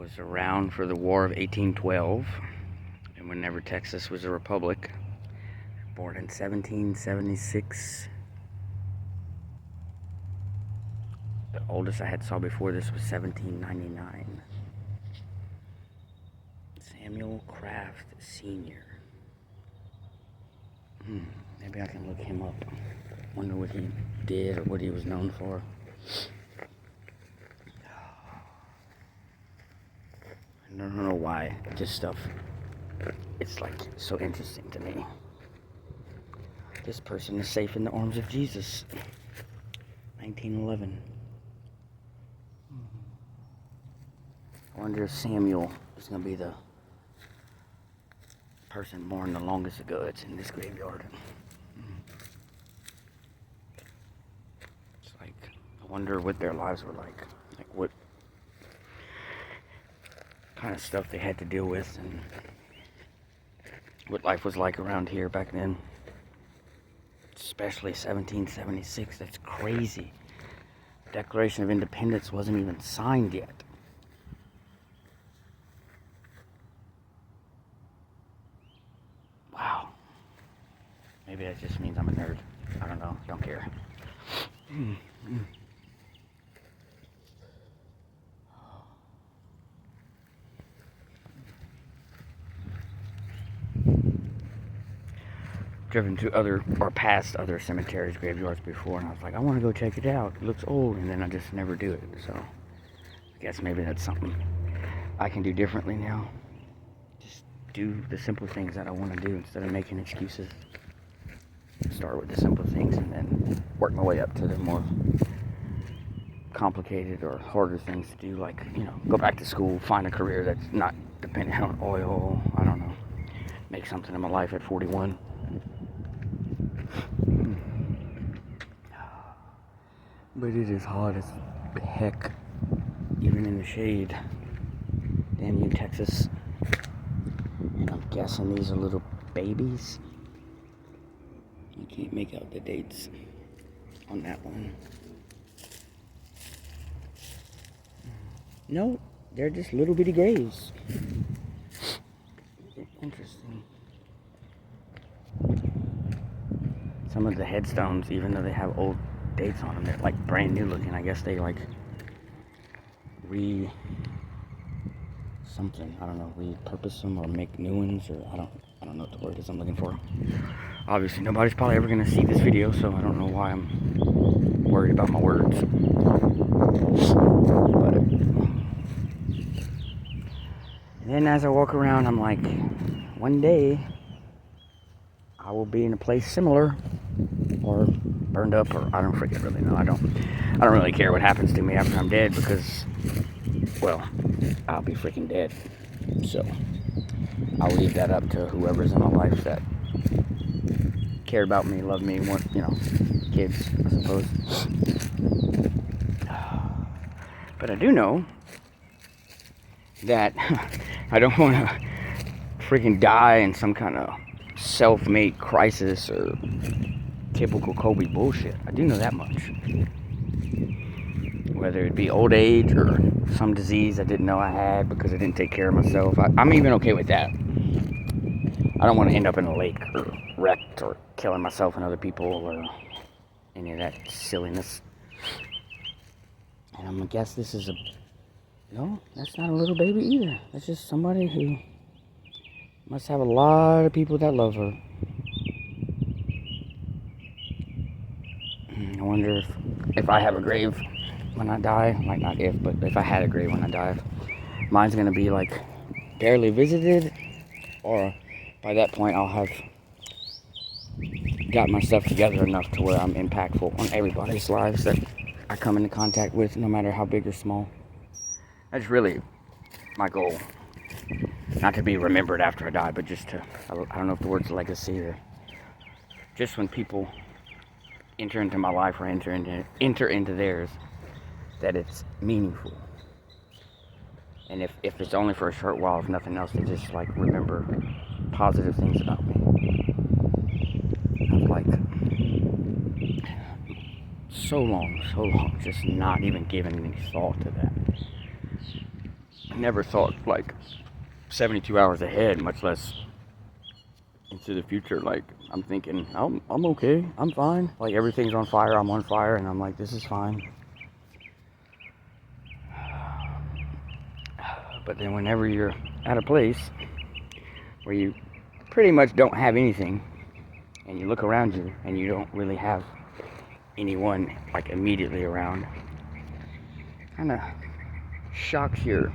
was around for the War of 1812, and whenever Texas was a republic. Born in 1776. The oldest I had saw before this was 1799. Samuel Craft Sr. Maybe I can look him up. Wonder what he did or what he was known for. I don't know why. This stuff, it's like so interesting to me. This person is safe in the arms of Jesus. 1911. I wonder if Samuel is going to be the person born the longest ago that's in this graveyard. It's like, I wonder what their lives were like. Like what kind of stuff they had to deal with and what life was like around here back then. Especially 1776, that's crazy. Declaration of Independence wasn't even signed yet. Wow. Maybe that just means I'm a nerd. I don't know, don't care. Driven to past other cemeteries, graveyards before, and I was like, I want to go check it out. It looks old, and then I just never do it. So I guess maybe that's something I can do differently now. Just do the simple things that I want to do instead of making excuses. Start with the simple things and then work my way up to the more complicated or harder things to do, like, go back to school, find a career that's not dependent on oil. I don't know. Make something in my life at 41. But it is hot as heck, even in the shade. Damn you, Texas. And I'm guessing these are little babies. I can't make out the dates on that one. No, they're just little bitty graves. Interesting. Some of the headstones, even though they have old dates on them, they're like brand new looking. I guess they like repurpose them or make new ones, or I don't know what the word is I'm looking for. Obviously nobody's probably ever gonna see this video, so I don't know why I'm worried about my words. But and then as I walk around, I'm like, one day I will be in a place similar, or burned up, or I don't freaking really know. I don't really care what happens to me after I'm dead, because, well, I'll be freaking dead. So I'll leave that up to whoever's in my life that cared about me, loved me, kids, I suppose. But I do know that I don't want to freaking die in some kind of self-made crisis or typical Kobe bullshit. I do know that much. Whether it be old age or some disease I didn't know I had because I didn't take care of myself. I'm even okay with that. I don't want to end up in a lake or wrecked or killing myself and other people or any of that silliness. And I'm gonna guess this is no, that's not a little baby either. That's just somebody who must have a lot of people that love her. I wonder if I have a grave when I die. Like, not if, but if I had a grave when I die, mine's gonna be like barely visited, or by that point I'll have got my stuff together enough to where I'm impactful on everybody's lives that I come into contact with, no matter how big or small. That's really my goal. Not to be remembered after I die, but just to, I don't know if the word's legacy, or just when people enter into my life or enter into theirs, that it's meaningful. And if it's only for a short while, if nothing else, to just like remember positive things about me. I've like so long, just not even given any thought to that. I never thought like 72 hours ahead, much less into the future. Like, I'm thinking, I'm okay, I'm fine. Like, everything's on fire, I'm on fire, and I'm like, this is fine. But then whenever you're at a place where you pretty much don't have anything, and you look around you and you don't really have anyone like immediately around, kind of shocks your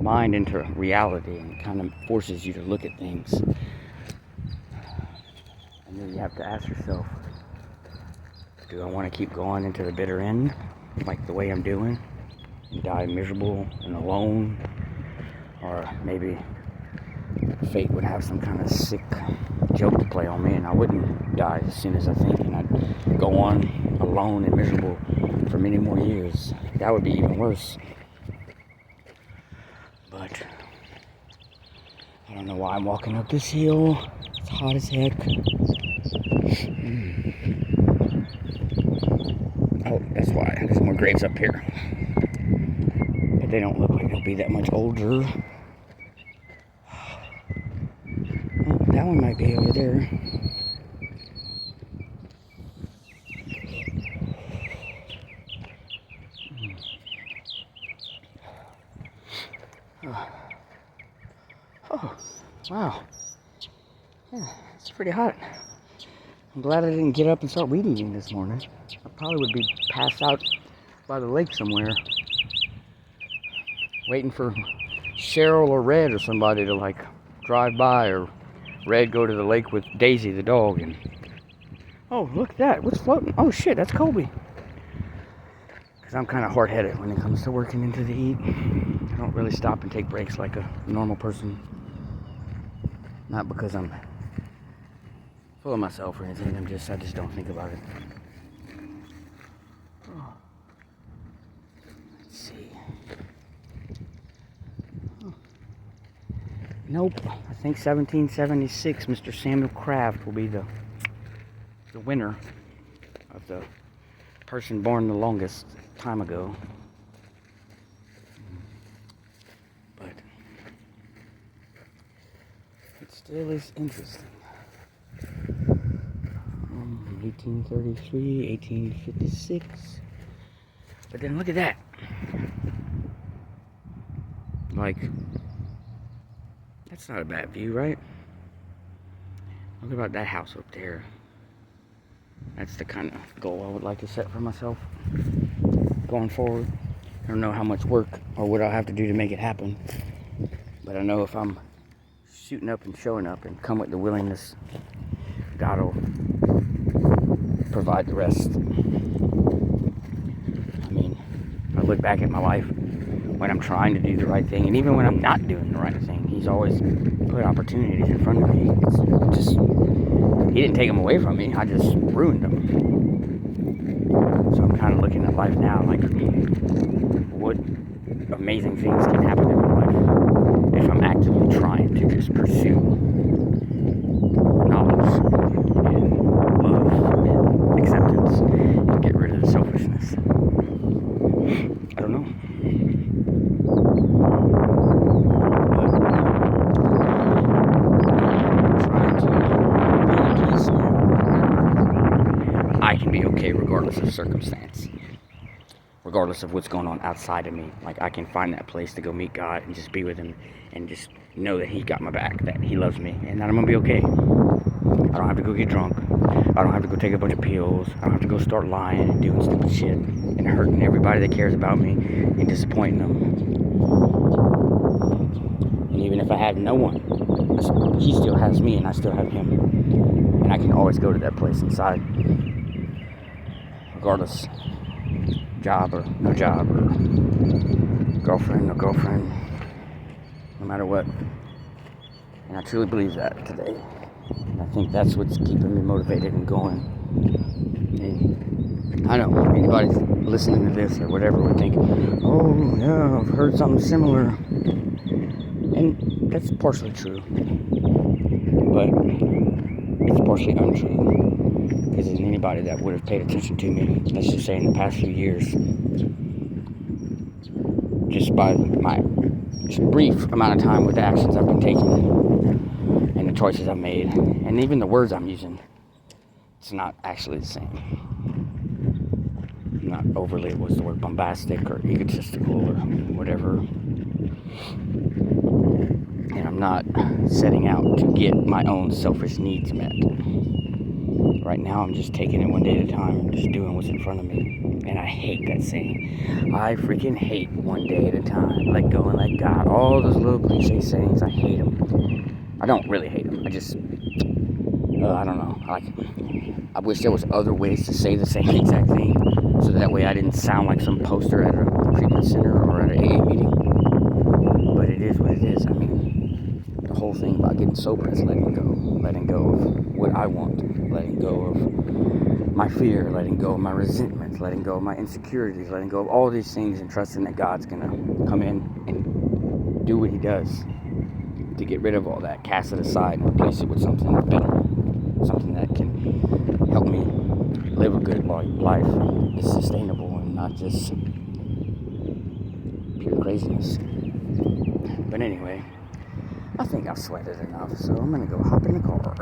mind into reality and kind of forces you to look at things. And then you have to ask yourself, do I want to keep going into the bitter end like the way I'm doing and die miserable and alone? Or maybe fate would have some kind of sick joke to play on me and I wouldn't die as soon as I think, and I'd go on alone and miserable for many more years. That would be even worse. But I don't know why I'm walking up this hill. It's hot as heck. Oh, that's why. There's more graves up here. But they don't look like they'll be that much older. Oh, that one might be over there. Oh, wow. Yeah, it's pretty hot. I'm glad I didn't get up and start weed eating this morning. I probably would be passed out by the lake somewhere, waiting for Cheryl or Red or somebody to like drive by, or Red go to the lake with Daisy the dog. And oh, look at that, what's floating? Oh shit, that's Colby. Because I'm kind of hard-headed when it comes to working into the heat. I don't really stop and take breaks like a normal person. Not because I'm full of myself or anything, I just don't think about it. Oh. Let's see. Oh. Nope, I think 1776, Mr. Samuel Craft will be the winner of the person born the longest time ago. But it still is interesting. 1833, 1856. But then look at that. Like, that's not a bad view, right? Look about that house up there. That's the kind of goal I would like to set for myself going forward. I don't know how much work or what I'll have to do to make it happen. But I know if I'm shooting up and showing up and come with the willingness, God will provide the rest. I mean, I look back at my life when I'm trying to do the right thing, and even when I'm not doing the right thing, He's always put opportunities in front of me. It's just, He didn't take them away from me, I just ruined them. So I'm kind of looking at life now like, what amazing things can happen in my life if I'm actively trying to just pursue knowledge and love and acceptance and get rid of the selfishness. I don't know. I can be okay regardless of circumstance, regardless of what's going on outside of me. Like, I can find that place to go meet God and just be with Him and just know that He got my back, that He loves me, and that I'm gonna be okay. I don't have to go get drunk. I don't have to go take a bunch of pills. I don't have to go start lying and doing stupid shit and hurting everybody that cares about me and disappointing them. And even if I have no one, He still has me and I still have Him. And I can always go to that place inside, regardless, job or no job, or girlfriend, no girlfriend, no matter what. And I truly believe that today. And I think that's what's keeping me motivated and going. And I know anybody listening to this or whatever would think, oh yeah, I've heard something similar. And that's partially true. But it's partially untrue. Because there's anybody that would have paid attention to me, let's just say in the past few years, just by my brief amount of time with the actions I've been taking and the choices I've made, and even the words I'm using. It's not actually the same. I'm not overly, what's the word, bombastic or egotistical or whatever. And I'm not setting out to get my own selfish needs met. Right now, I'm just taking it one day at a time, just doing what's in front of me. And I hate that saying. I freaking hate one day at a time. Let go and let God. All those little cliche sayings, I hate them. I don't really hate them. I just, I don't know. I wish there was other ways to say the same exact thing, so that way I didn't sound like some poster at a treatment center or at an AA meeting. But it is what it is. I mean, the whole thing about getting sober is letting go of what I want, letting go of my fear, letting go of my resentment, letting go of my insecurities, letting go of all these things, and trusting that God's gonna come in and do what He does to get rid of all that, cast it aside, and replace it with something better, something that can help me live a good life, is sustainable and not just pure craziness. But anyway, I think I've sweated enough, so I'm gonna go hop in the car.